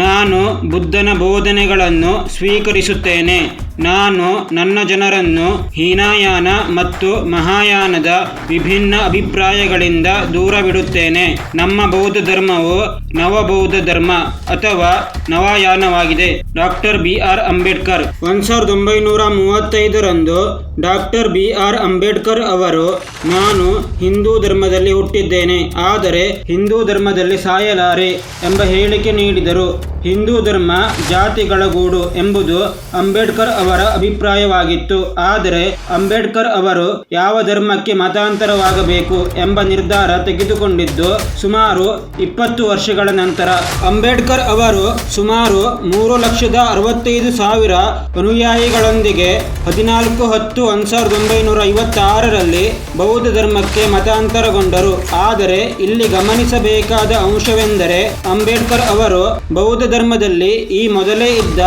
ನಾನು ಬುದ್ಧನ ಬೋಧನೆಗಳನ್ನು ಸ್ವೀಕರಿಸುತ್ತೇನೆ. ನಾನು ನನ್ನ ಜನರನ್ನು ಹೀನಯಾನ ಮತ್ತು ಮಹಾಯಾನದ ವಿಭಿನ್ನ ಅಭಿಪ್ರಾಯಗಳಿಂದ ದೂರವಿಡುತ್ತೇನೆ. ನಮ್ಮ ಬೌದ್ಧ ಧರ್ಮವು ನವಬೌದ್ಧ ಧರ್ಮ ಅಥವಾ ನವಯಾನವಾಗಿದೆ. Doctor B R. ಅಂಬೇಡ್ಕರ್ 1935ರಂದು ಡಾಕ್ಟರ್ ಬಿ.ಆರ್. ಅಂಬೇಡ್ಕರ್ ಅವರು ನಾನು ಹಿಂದೂ ಧರ್ಮದಲ್ಲಿ ಹುಟ್ಟಿದ್ದೇನೆ, ಆದರೆ ಹಿಂದೂ ಧರ್ಮದಲ್ಲಿ ಸಾಯಲಾರೆ ಎಂಬ ಹೇಳಿಕೆ ನೀಡಿದರು. ಹಿಂದೂ ಧರ್ಮ ಜಾತಿಗಳ ಗೂಡು ಎಂಬುದು ಅಂಬೇಡ್ಕರ್ ಅವರ ಅಭಿಪ್ರಾಯವಾಗಿತ್ತು. ಆದರೆ ಅಂಬೇಡ್ಕರ್ ಅವರು ಯಾವ ಧರ್ಮಕ್ಕೆ ಮತಾಂತರವಾಗಬೇಕು ಎಂಬ ನಿರ್ಧಾರ ತೆಗೆದುಕೊಂಡಿದ್ದು ಸುಮಾರು 20 ವರ್ಷಗಳ ನಂತರ. ಅಂಬೇಡ್ಕರ್ ಅವರು ಸುಮಾರು 3,65,000 ಅನುಯಾಯಿಗಳೊಂದಿಗೆ 14/10/1956ರಲ್ಲಿ ಬೌದ್ಧ ಧರ್ಮಕ್ಕೆ ಮತಾಂತರಗೊಂಡರು. ಆದರೆ ಇಲ್ಲಿ ಗಮನಿಸಬೇಕಾದ ಅಂಶವೆಂದರೆ ಅಂಬೇಡ್ಕರ್ ಅವರು ಬೌದ್ಧ ಧರ್ಮದಲ್ಲಿ ಈ ಮೊದಲೇ ಇದ್ದ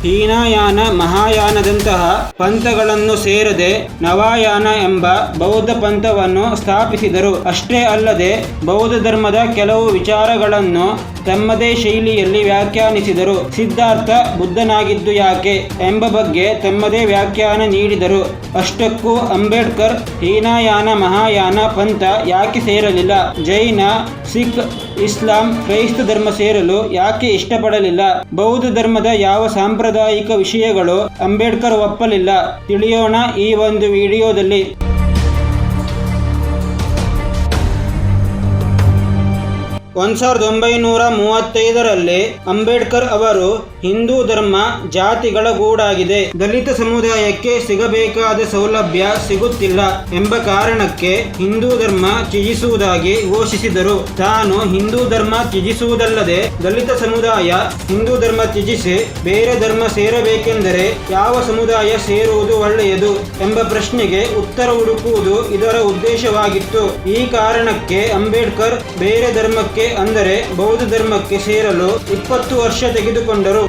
ಹೀನಯಾನ ಮಹಾಯಾನದಂತಹ ಪಂಥಗಳನ್ನು ಸೇರದೆ ನವಯಾನ ಎಂಬ ಬೌದ್ಧ ಪಂಥವನ್ನು ಸ್ಥಾಪಿಸಿದರು. ಅಷ್ಟೇ ಅಲ್ಲದೆ ಬೌದ್ಧ ಧರ್ಮದ ಕೆಲವು ವಿಚಾರಗಳನ್ನು ತಮ್ಮದೇ ಶೈಲಿಯಲ್ಲಿ ವ್ಯಾಖ್ಯಾನಿಸಿದರು. ಸಿದ್ಧಾರ್ಥ ಬುದ್ಧನಾಗಿದ್ದು ಯಾಕೆ ಎಂಬ ಬಗ್ಗೆ ತಮ್ಮದೇ ವ್ಯಾಖ್ಯಾನ ನೀಡಿದರು. ಅಷ್ಟಕ್ಕೂ ಅಂಬೇಡ್ಕರ್ ಹೀನಯಾನ ಮಹಾಯಾನ ಪಂಥ ಯಾಕೆ ಸೇರಲಿಲ್ಲ, ಜೈನ, ಸಿಖ್, ಇಸ್ಲಾಂ, ಕ್ರೈಸ್ತ ಧರ್ಮ ಸೇರಲು ಯಾಕೆ ಇಷ್ಟಪಡಲಿಲ್ಲ, ಬೌದ್ಧ ಧರ್ಮದ ಯಾವ ಸಾಂಪ್ರದಾಯಿಕ ವಿಷಯಗಳು ಅಂಬೇಡ್ಕರ್ ಒಪ್ಪಲಿಲ್ಲ, ತಿಳಿಯೋಣ ಈ ಒಂದು ವಿಡಿಯೋದಲ್ಲಿ. 1935ರಲ್ಲಿ ಅಂಬೇಡ್ಕರ್ ಅವರು ಹಿಂದೂ ಧರ್ಮ ಜಾತಿಗಳ ಗೂಡಾಗಿದೆ, ದಲಿತ ಸಮುದಾಯಕ್ಕೆ ಸಿಗಬೇಕಾದ ಸೌಲಭ್ಯ ಸಿಗುತ್ತಿಲ್ಲ ಎಂಬ ಕಾರಣಕ್ಕೆ ಹಿಂದೂ ಧರ್ಮ ತ್ಯಜಿಸುವುದಾಗಿ ಘೋಷಿಸಿದರು. ತಾನು ಹಿಂದೂ ಧರ್ಮ ತ್ಯಜಿಸುವುದಲ್ಲದೆ ದಲಿತ ಸಮುದಾಯ ಹಿಂದೂ ಧರ್ಮ ತ್ಯಜಿಸಿ ಬೇರೆ ಧರ್ಮ ಸೇರಬೇಕೆಂದರೆ ಯಾವ ಸಮುದಾಯ ಸೇರುವುದು ಒಳ್ಳೆಯದು ಎಂಬ ಪ್ರಶ್ನೆಗೆ ಉತ್ತರ ಹುಡುಕುವುದು ಇದರ ಉದ್ದೇಶವಾಗಿತ್ತು. ಈ ಕಾರಣಕ್ಕೆ ಅಂಬೇಡ್ಕರ್ ಬೇರೆ ಧರ್ಮಕ್ಕೆ ಅಂದರೆ ಬೌದ್ಧ ಧರ್ಮಕ್ಕೆ ಸೇರಲು 20 ವರ್ಷ ತೆಗೆದುಕೊಂಡರು.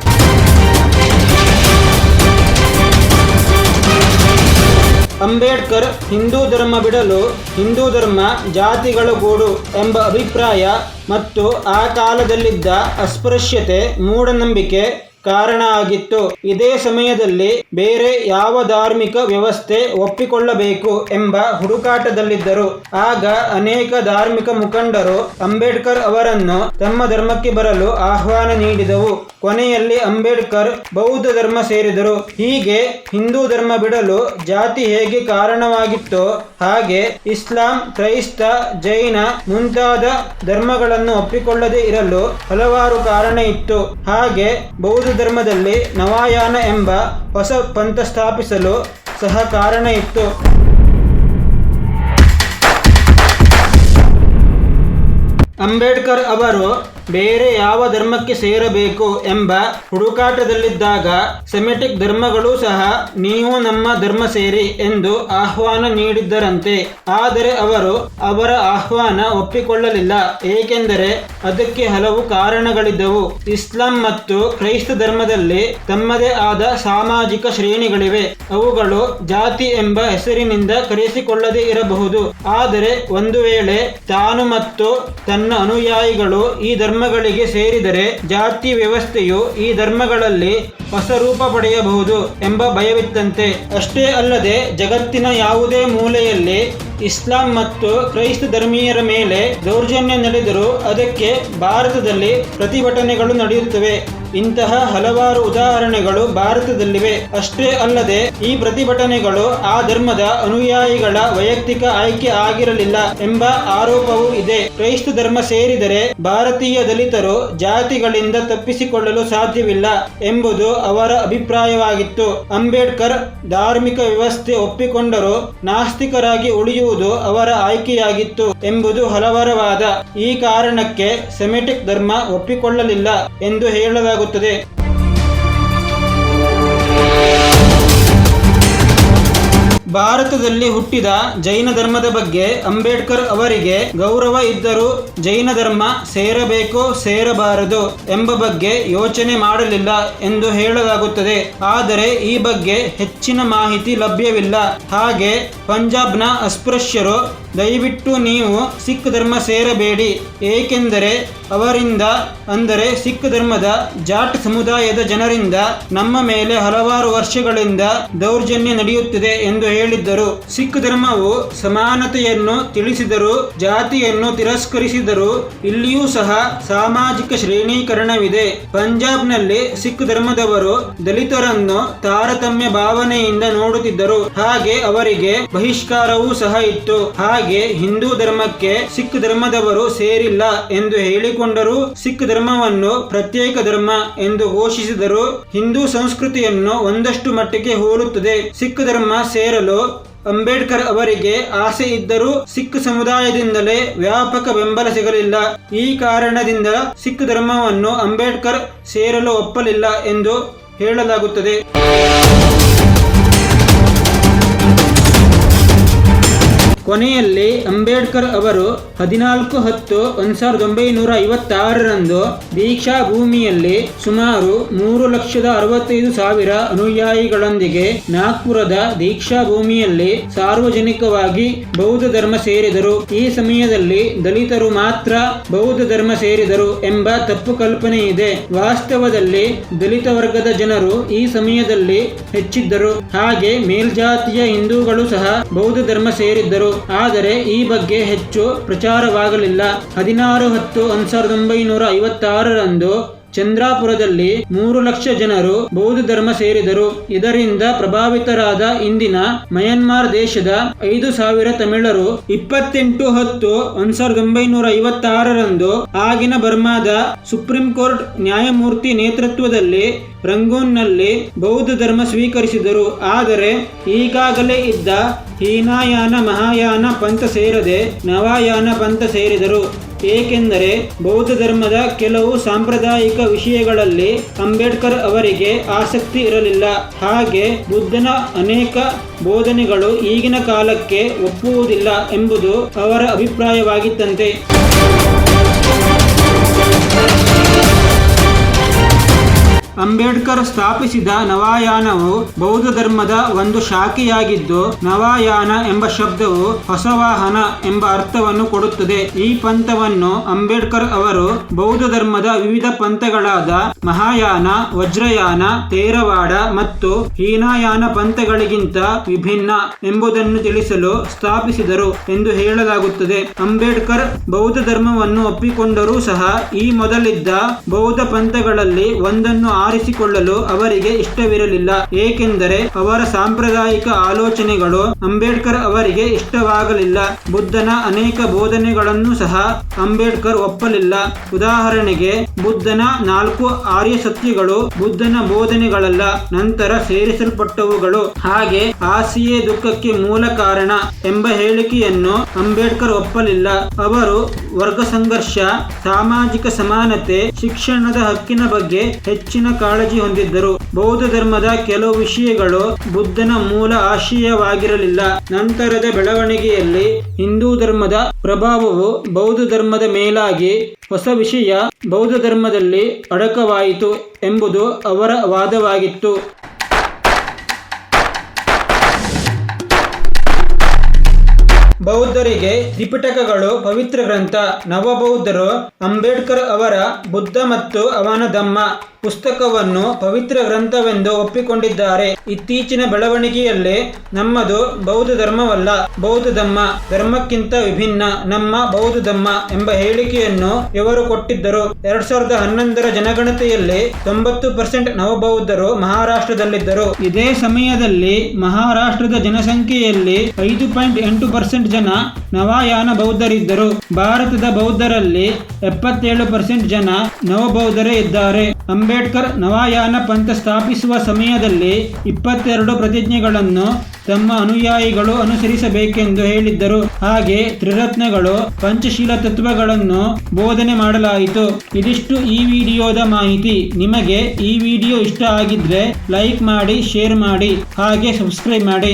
ಅಂಬೇಡ್ಕರ್ ಹಿಂದೂ ಧರ್ಮ ಬಿಡಲು ಹಿಂದೂ ಧರ್ಮ ಜಾತಿಗಳ ಗೂಡು ಎಂಬ ಅಭಿಪ್ರಾಯ ಮತ್ತು ಆ ಕಾಲದಲ್ಲಿದ್ದ ಅಸ್ಪೃಶ್ಯತೆ, ಮೂಢನಂಬಿಕೆ ಕಾರಣ ಆಗಿತ್ತು. ಇದೇ ಸಮಯದಲ್ಲಿ ಬೇರೆ ಯಾವ ಧಾರ್ಮಿಕ ವ್ಯವಸ್ಥೆ ಒಪ್ಪಿಕೊಳ್ಳಬೇಕು ಎಂಬ ಹುಡುಕಾಟದಲ್ಲಿದ್ದರು. ಆಗ ಅನೇಕ ಧಾರ್ಮಿಕ ಮುಖಂಡರು ಅಂಬೇಡ್ಕರ್ ಅವರನ್ನು ತಮ್ಮ ಧರ್ಮಕ್ಕೆ ಬರಲು ಆಹ್ವಾನ ನೀಡಿದವು. ಕೊನೆಯಲ್ಲಿ ಅಂಬೇಡ್ಕರ್ ಬೌದ್ಧ ಧರ್ಮ ಸೇರಿದರು. ಹೀಗೆ ಹಿಂದೂ ಧರ್ಮ ಬಿಡಲು ಜಾತಿ ಹೇಗೆ ಕಾರಣವಾಗಿತ್ತೋ ಹಾಗೆ ಇಸ್ಲಾಂ, ಕ್ರೈಸ್ತ, ಜೈನ ಮುಂತಾದ ಧರ್ಮಗಳನ್ನು ಒಪ್ಪಿಕೊಳ್ಳದೆ ಇರಲು ಹಲವಾರು ಕಾರಣ ಇತ್ತು. ಹಾಗೆ ಬೌದ್ಧ ಧರ್ಮದಲ್ಲಿ ನವಯಾನ ಎಂಬ ಹೊಸ ಪಂಥ ಸ್ಥಾಪಿಸಲು ಸಹ ಕಾರಣ ಇತ್ತು. ಅಂಬೇಡ್ಕರ್ ಅವರು ಬೇರೆ ಯಾವ ಧರ್ಮಕ್ಕೆ ಸೇರಬೇಕು ಎಂಬ ಹುಡುಕಾಟದಲ್ಲಿದ್ದಾಗ ಸೆಮೆಟಿಕ್ ಧರ್ಮಗಳು ಸಹ ನೀವು ನಮ್ಮ ಧರ್ಮ ಸೇರಿ ಎಂದು ಆಹ್ವಾನ ನೀಡಿದ್ದರಂತೆ. ಆದರೆ ಅವರು ಅವರ ಆಹ್ವಾನ ಒಪ್ಪಿಕೊಳ್ಳಲಿಲ್ಲ, ಏಕೆಂದರೆ ಅದಕ್ಕೆ ಹಲವು ಕಾರಣಗಳಿದ್ದವು. ಇಸ್ಲಾಂ ಮತ್ತು ಕ್ರೈಸ್ತ ಧರ್ಮದಲ್ಲಿ ತಮ್ಮದೇ ಆದ ಸಾಮಾಜಿಕ ಶ್ರೇಣಿಗಳಿವೆ. ಅವುಗಳು ಜಾತಿ ಎಂಬ ಹೆಸರಿನಿಂದ ಕರೆಸಿಕೊಳ್ಳದೇ ಇರಬಹುದು. ಆದರೆ ಒಂದು ವೇಳೆ ತಾನು ಮತ್ತು ತನ್ನ ಅನುಯಾಯಿಗಳು ಈ ಧರ್ಮಗಳಿಗೆ ಸೇರಿದರೆ ಜಾತಿ ವ್ಯವಸ್ಥೆಯು ಈ ಧರ್ಮಗಳಲ್ಲಿ ಹೊಸ ರೂಪ ಪಡೆಯಬಹುದು ಎಂಬ ಭಯವಿತ್ತಂತೆ. ಅಷ್ಟೇ ಅಲ್ಲದೆ ಜಗತ್ತಿನ ಯಾವುದೇ ಮೂಲೆಯಲ್ಲಿ ಇಸ್ಲಾಂ ಮತ್ತು ಕ್ರೈಸ್ತ ಧರ್ಮೀಯರ ಮೇಲೆ ದೌರ್ಜನ್ಯ ನಡೆದರೂ ಅದಕ್ಕೆ ಭಾರತದಲ್ಲಿ ಪ್ರತಿಭಟನೆಗಳು ನಡೆಯುತ್ತವೆ. ಇಂತಹ ಹಲವಾರು ಉದಾಹರಣೆಗಳು ಭಾರತದಲ್ಲಿವೆ. ಅಷ್ಟೇ ಅಲ್ಲದೆ ಈ ಪ್ರತಿಭಟನೆಗಳು ಆ ಧರ್ಮದ ಅನುಯಾಯಿಗಳ ವೈಯಕ್ತಿಕ ಆಯ್ಕೆ ಆಗಿರಲಿಲ್ಲ ಎಂಬ ಆರೋಪವೂ ಇದೆ. ಕ್ರೈಸ್ತ ಧರ್ಮ ಸೇರಿದರೆ ಭಾರತೀಯ ದಲಿತರು ಜಾತಿಗಳಿಂದ ತಪ್ಪಿಸಿಕೊಳ್ಳಲು ಸಾಧ್ಯವಿಲ್ಲ ಎಂಬುದು ಅವರ ಅಭಿಪ್ರಾಯವಾಗಿತ್ತು. ಅಂಬೇಡ್ಕರ್ ಧಾರ್ಮಿಕ ವ್ಯವಸ್ಥೆ ಒಪ್ಪಿಕೊಂಡರೂ ನಾಸ್ತಿಕರಾಗಿ ಉಳಿಯುವುದು ಅವರ ಆಯ್ಕೆಯಾಗಿತ್ತು ಎಂಬುದು ಹಲವರ ವಾದ. ಈ ಕಾರಣಕ್ಕೆ ಸೆಮೆಟಿಕ್ ಧರ್ಮ ಒಪ್ಪಿಕೊಳ್ಳಲಿಲ್ಲ ಎಂದು ಹೇಳಲಾಗುತ್ತದೆ. ಭಾರತದಲ್ಲಿ ಹುಟ್ಟಿದ ಜೈನ ಧರ್ಮದ ಬಗ್ಗೆ ಅಂಬೇಡ್ಕರ್ ಅವರಿಗೆ ಗೌರವ ಇದ್ದರೂ ಜೈನ ಧರ್ಮ ಸೇರಬೇಕೋ ಸೇರಬಾರದು ಎಂಬ ಬಗ್ಗೆ ಯೋಚನೆ ಮಾಡಲಿಲ್ಲ ಎಂದು ಹೇಳಲಾಗುತ್ತದೆ. ಆದರೆ ಈ ಬಗ್ಗೆ ಹೆಚ್ಚಿನ ಮಾಹಿತಿ ಲಭ್ಯವಿಲ್ಲ. ಹಾಗೆ ಪಂಜಾಬ್ನ ಅಸ್ಪೃಶ್ಯರು ದಯವಿಟ್ಟು ನೀವು ಸಿಖ್ ಧರ್ಮ ಸೇರಬೇಡಿ, ಏಕೆಂದರೆ ಅವರಿಂದ ಅಂದರೆ ಸಿಖ್ ಧರ್ಮದ ಜಾಟ್ ಸಮುದಾಯದ ಜನರಿಂದ ನಮ್ಮ ಮೇಲೆ ಹಲವಾರು ವರ್ಷಗಳಿಂದ ದೌರ್ಜನ್ಯ ನಡೆಯುತ್ತಿದೆ ಎಂದು ಹೇಳಿದ್ದರು. ಸಿಖ್ ಧರ್ಮವು ಸಮಾನತೆಯನ್ನು ತಿಳಿಸಿದರೂ ಜಾತಿಯನ್ನು ತಿರಸ್ಕರಿಸಿದರೂ ಇಲ್ಲಿಯೂ ಸಹ ಸಾಮಾಜಿಕ ಶ್ರೇಣೀಕರಣವಿದೆ. ಪಂಜಾಬ್ನಲ್ಲಿ ಸಿಖ್ ಧರ್ಮದವರು ದಲಿತರನ್ನು ತಾರತಮ್ಯ ಭಾವನೆಯಿಂದ ನೋಡುತ್ತಿದ್ದರು, ಹಾಗೆ ಅವರಿಗೆ ಬಹಿಷ್ಕಾರವೂ ಸಹ ಇತ್ತು. ಹಾಗೆ ಹಿಂದೂ ಧರ್ಮಕ್ಕೆ ಸಿಖ್ ಧರ್ಮದವರು ಸೇರಿಲ್ಲ ಎಂದು ಹೇಳಿಕೊಂಡರೂ ಸಿಖ್ ಧರ್ಮವನ್ನು ಪ್ರತ್ಯೇಕ ಧರ್ಮ ಎಂದು ಘೋಷಿಸಿದರು. ಹಿಂದೂ ಸಂಸ್ಕೃತಿಯನ್ನು ಒಂದಷ್ಟು ಮಟ್ಟಿಗೆ ಹೋಲುತ್ತದೆ. ಸಿಖ್ ಧರ್ಮ ಸೇರಲು ಅಂಬೇಡ್ಕರ್ ಅವರಿಗೆ ಆಸೆ ಇದ್ದರೂ ಸಿಖ್ ಸಮುದಾಯದಿಂದಲೇ ವ್ಯಾಪಕ ಬೆಂಬಲ ಸಿಗಲಿಲ್ಲ. ಈ ಕಾರಣದಿಂದ ಸಿಖ್ ಧರ್ಮವನ್ನು ಅಂಬೇಡ್ಕರ್ ಸೇರಲು ಒಪ್ಪಲಿಲ್ಲ ಎಂದು ಹೇಳಲಾಗುತ್ತದೆ. ಕೊನೆಯಲ್ಲಿ ಅಂಬೇಡ್ಕರ್ ಅವರು 14/10/1956ರಂದು ದೀಕ್ಷಾ ಭೂಮಿಯಲ್ಲಿ ಸುಮಾರು 3,65,000 ಅನುಯಾಯಿಗಳೊಂದಿಗೆ ನಾಗ್ಪುರದ ದೀಕ್ಷಾ ಭೂಮಿಯಲ್ಲಿ ಸಾರ್ವಜನಿಕವಾಗಿ ಬೌದ್ಧ ಧರ್ಮ ಸೇರಿದರು. ಈ ಸಮಯದಲ್ಲಿ ದಲಿತರು ಮಾತ್ರ ಬೌದ್ಧ ಧರ್ಮ ಸೇರಿದರು ಎಂಬ ತಪ್ಪು ಕಲ್ಪನೆ ಇದೆ. ವಾಸ್ತವದಲ್ಲಿ ದಲಿತ ವರ್ಗದ ಜನರು ಈ ಸಮಯದಲ್ಲಿ ಹೆಚ್ಚಿದ್ದರು. ಹಾಗೆ ಮೇಲ್ಜಾತಿಯ ಹಿಂದೂಗಳು ಸಹ ಬೌದ್ಧ ಧರ್ಮ ಸೇರಿದ್ದರು. ಆದರೆ ಈ ಬಗ್ಗೆ ಹೆಚ್ಚು ಪ್ರಚಾರವಾಗಲಿಲ್ಲ. 16/10/1956ರಂದು ಚಂದ್ರಾಪುರದಲ್ಲಿ 3 ಲಕ್ಷ ಜನರು ಬೌದ್ಧ ಧರ್ಮ ಸೇರಿದರು. ಇದರಿಂದ ಪ್ರಭಾವಿತರಾದ ಇಂದಿನ ಮಯನ್ಮಾರ್ ದೇಶದ 5,000 ತಮಿಳರು 28/10/1956ರಂದು ಆಗಿನ ಬರ್ಮಾದ ಸುಪ್ರೀಂ ಕೋರ್ಟ್ ನ್ಯಾಯಮೂರ್ತಿ ನೇತೃತ್ವದಲ್ಲಿ ರಂಗೂನ್ನಲ್ಲಿ ಬೌದ್ಧ ಧರ್ಮ ಸ್ವೀಕರಿಸಿದರು. ಆದರೆ ಈಗಾಗಲೇ ಇದ್ದ ಹೀನಾಯಾನ ಮಹಾಯಾನ ಪಂಥ ಸೇರದೆ ನವಾಯಾನ ಪಂಥ ಸೇರಿದರು. ಏಕೆಂದರೆ ಬೌದ್ಧ ಧರ್ಮದ ಕೆಲವು ಸಾಂಪ್ರದಾಯಿಕ ವಿಷಯಗಳಲ್ಲಿ ಅಂಬೇಡ್ಕರ್ ಅವರಿಗೆ ಆಸಕ್ತಿ ಇರಲಿಲ್ಲ. ಹಾಗೆ ಬುದ್ಧನ ಅನೇಕ ಬೋಧನೆಗಳು ಈಗಿನ ಕಾಲಕ್ಕೆ ಒಪ್ಪುವುದಿಲ್ಲ ಎಂಬುದು ಅವರ ಅಭಿಪ್ರಾಯವಾಗಿತ್ತಂತೆ. ಅಂಬೇಡ್ಕರ್ ಸ್ಥಾಪಿಸಿದ ನವಾಯಾನವು ಬೌದ್ಧ ಧರ್ಮದ ಒಂದು ಶಾಖೆಯಾಗಿದ್ದು, ನವಾಯಾನ ಎಂಬ ಶಬ್ದವು ಹೊಸವಾಹನ ಎಂಬ ಅರ್ಥವನ್ನು ಕೊಡುತ್ತದೆ. ಈ ಪಂಥವನ್ನು ಅಂಬೇಡ್ಕರ್ ಅವರು ಬೌದ್ಧ ಧರ್ಮದ ವಿವಿಧ ಪಂಥಗಳಾದ ಮಹಾಯಾನ, ವಜ್ರಯಾನ, ತೇರವಾಡ ಮತ್ತು ಹೀನಾಯಾನ ಪಂಥಗಳಿಗಿಂತ ವಿಭಿನ್ನ ಎಂಬುದನ್ನು ತಿಳಿಸಲು ಸ್ಥಾಪಿಸಿದರು ಎಂದು ಹೇಳಲಾಗುತ್ತದೆ. ಅಂಬೇಡ್ಕರ್ ಬೌದ್ಧ ಧರ್ಮವನ್ನು ಒಪ್ಪಿಕೊಂಡರೂ ಸಹ ಈ ಮೊದಲಿದ್ದ ಬೌದ್ಧ ಪಂಥಗಳಲ್ಲಿ ಒಂದನ್ನು ಆರಿಸಿಕೊಳ್ಳಲು ಅವರಿಗೆ ಇಷ್ಟವಿರಲಿಲ್ಲ. ಏಕೆಂದರೆ ಅವರ ಸಾಂಪ್ರದಾಯಿಕ ಆಲೋಚನೆಗಳು ಅಂಬೇಡ್ಕರ್ ಅವರಿಗೆ ಇಷ್ಟವಾಗಲಿಲ್ಲ. ಬುದ್ಧನ ಅನೇಕ ಬೋಧನೆಗಳನ್ನು ಸಹ ಅಂಬೇಡ್ಕರ್ ಒಪ್ಪಲಿಲ್ಲ. ಉದಾಹರಣೆಗೆ, ಬುದ್ಧನ 4 ಆರ್ಯ ಸತ್ಯಗಳು ಬುದ್ಧನ ಬೋಧನೆಗಳಲ್ಲ, ನಂತರ ಸೇರಿಸಲ್ಪಟ್ಟವುಗಳು. ಹಾಗೆ ಆಸೆಯೇ ದುಃಖಕ್ಕೆ ಮೂಲ ಕಾರಣ ಎಂಬ ಹೇಳಿಕೆಯನ್ನು ಅಂಬೇಡ್ಕರ್ ಒಪ್ಪಲಿಲ್ಲ. ಅವರು ವರ್ಗ ಸಂಘರ್ಷ, ಸಾಮಾಜಿಕ ಸಮಾನತೆ, ಶಿಕ್ಷಣದ ಹಕ್ಕಿನ ಬಗ್ಗೆ ಹೆಚ್ಚಿನ ಕಾಳಜಿ ಹೊಂದಿದ್ದರು. ಬೌದ್ಧ ಧರ್ಮದ ಕೆಲವು ವಿಷಯಗಳು ಬುದ್ಧನ ಮೂಲ ಆಶಯವಾಗಿರಲಿಲ್ಲ. ನಂತರದ ಬೆಳವಣಿಗೆಯಲ್ಲಿ ಹಿಂದೂ ಧರ್ಮದ ಪ್ರಭಾವವು ಬೌದ್ಧ ಧರ್ಮದ ಮೇಲಾಗಿ ಹೊಸ ವಿಷಯ ಬೌದ್ಧ ಧರ್ಮದಲ್ಲಿ ಅಡಕವಾಯಿತು ಎಂಬುದು ಅವರ ವಾದವಾಗಿತ್ತು. ಬೌದ್ಧರಿಗೆ ತ್ರಿಪಿಟಕಗಳು ಪವಿತ್ರ ಗ್ರಂಥ. ನವಬೌದ್ಧರು ಅಂಬೇಡ್ಕರ್ ಅವರ ಬುದ್ಧ ಮತ್ತು ಅವನ ಧಮ್ಮ ಪುಸ್ತಕವನ್ನು ಪವಿತ್ರ ಗ್ರಂಥವೆಂದು ಒಪ್ಪಿಕೊಂಡಿದ್ದಾರೆ. ಇತ್ತೀಚಿನ ಬೆಳವಣಿಗೆಯಲ್ಲಿ ನಮ್ಮದು ಬೌದ್ಧ ಧರ್ಮವಲ್ಲ, ಬೌದ್ಧ ಧಮ್ಮ, ಧರ್ಮಕ್ಕಿಂತ ವಿಭಿನ್ನ ನಮ್ಮ ಬೌದ್ಧ ಧಮ್ಮ ಎಂಬ ಹೇಳಿಕೆಯನ್ನು ಇವರು ಕೊಟ್ಟಿದ್ದರು. 2011ರ ಜನಗಣತಿಯಲ್ಲಿ 90% ನವಬೌದ್ಧರು ಮಹಾರಾಷ್ಟ್ರದಲ್ಲಿದ್ದರು. ಇದೇ ಸಮಯದಲ್ಲಿ ಮಹಾರಾಷ್ಟ್ರದ ಜನಸಂಖ್ಯೆಯಲ್ಲಿ 5.8% ಜನ ನವಾಯಾನ ಬೌದ್ಧರಿದ್ದರು. ಭಾರತದ ಬೌದ್ಧರಲ್ಲಿ 77% ಜನ ನವಬೌದ್ಧರೇ ಇದ್ದಾರೆ. ಅಂಬೇಡ್ಕರ್ ನವಾಯಾನ ಪಂಥ ಸ್ಥಾಪಿಸುವ ಸಮಯದಲ್ಲಿ 22 ಪ್ರತಿಜ್ಞೆಗಳನ್ನು ತಮ್ಮ ಅನುಯಾಯಿಗಳು ಅನುಸರಿಸಬೇಕೆಂದು ಹೇಳಿದ್ದರು. ಹಾಗೆ ತ್ರಿರತ್ನಗಳು, ಪಂಚಶೀಲ ತತ್ವಗಳನ್ನು ಬೋಧನೆ ಮಾಡಲಾಯಿತು. ಇದಿಷ್ಟು ಈ ವಿಡಿಯೋದ ಮಾಹಿತಿ. ನಿಮಗೆ ಈ ವಿಡಿಯೋ ಇಷ್ಟ ಆಗಿದ್ರೆ ಲೈಕ್ ಮಾಡಿ, ಶೇರ್ ಮಾಡಿ, ಹಾಗೆ ಸಬ್ಸ್ಕ್ರೈಬ್ ಮಾಡಿ.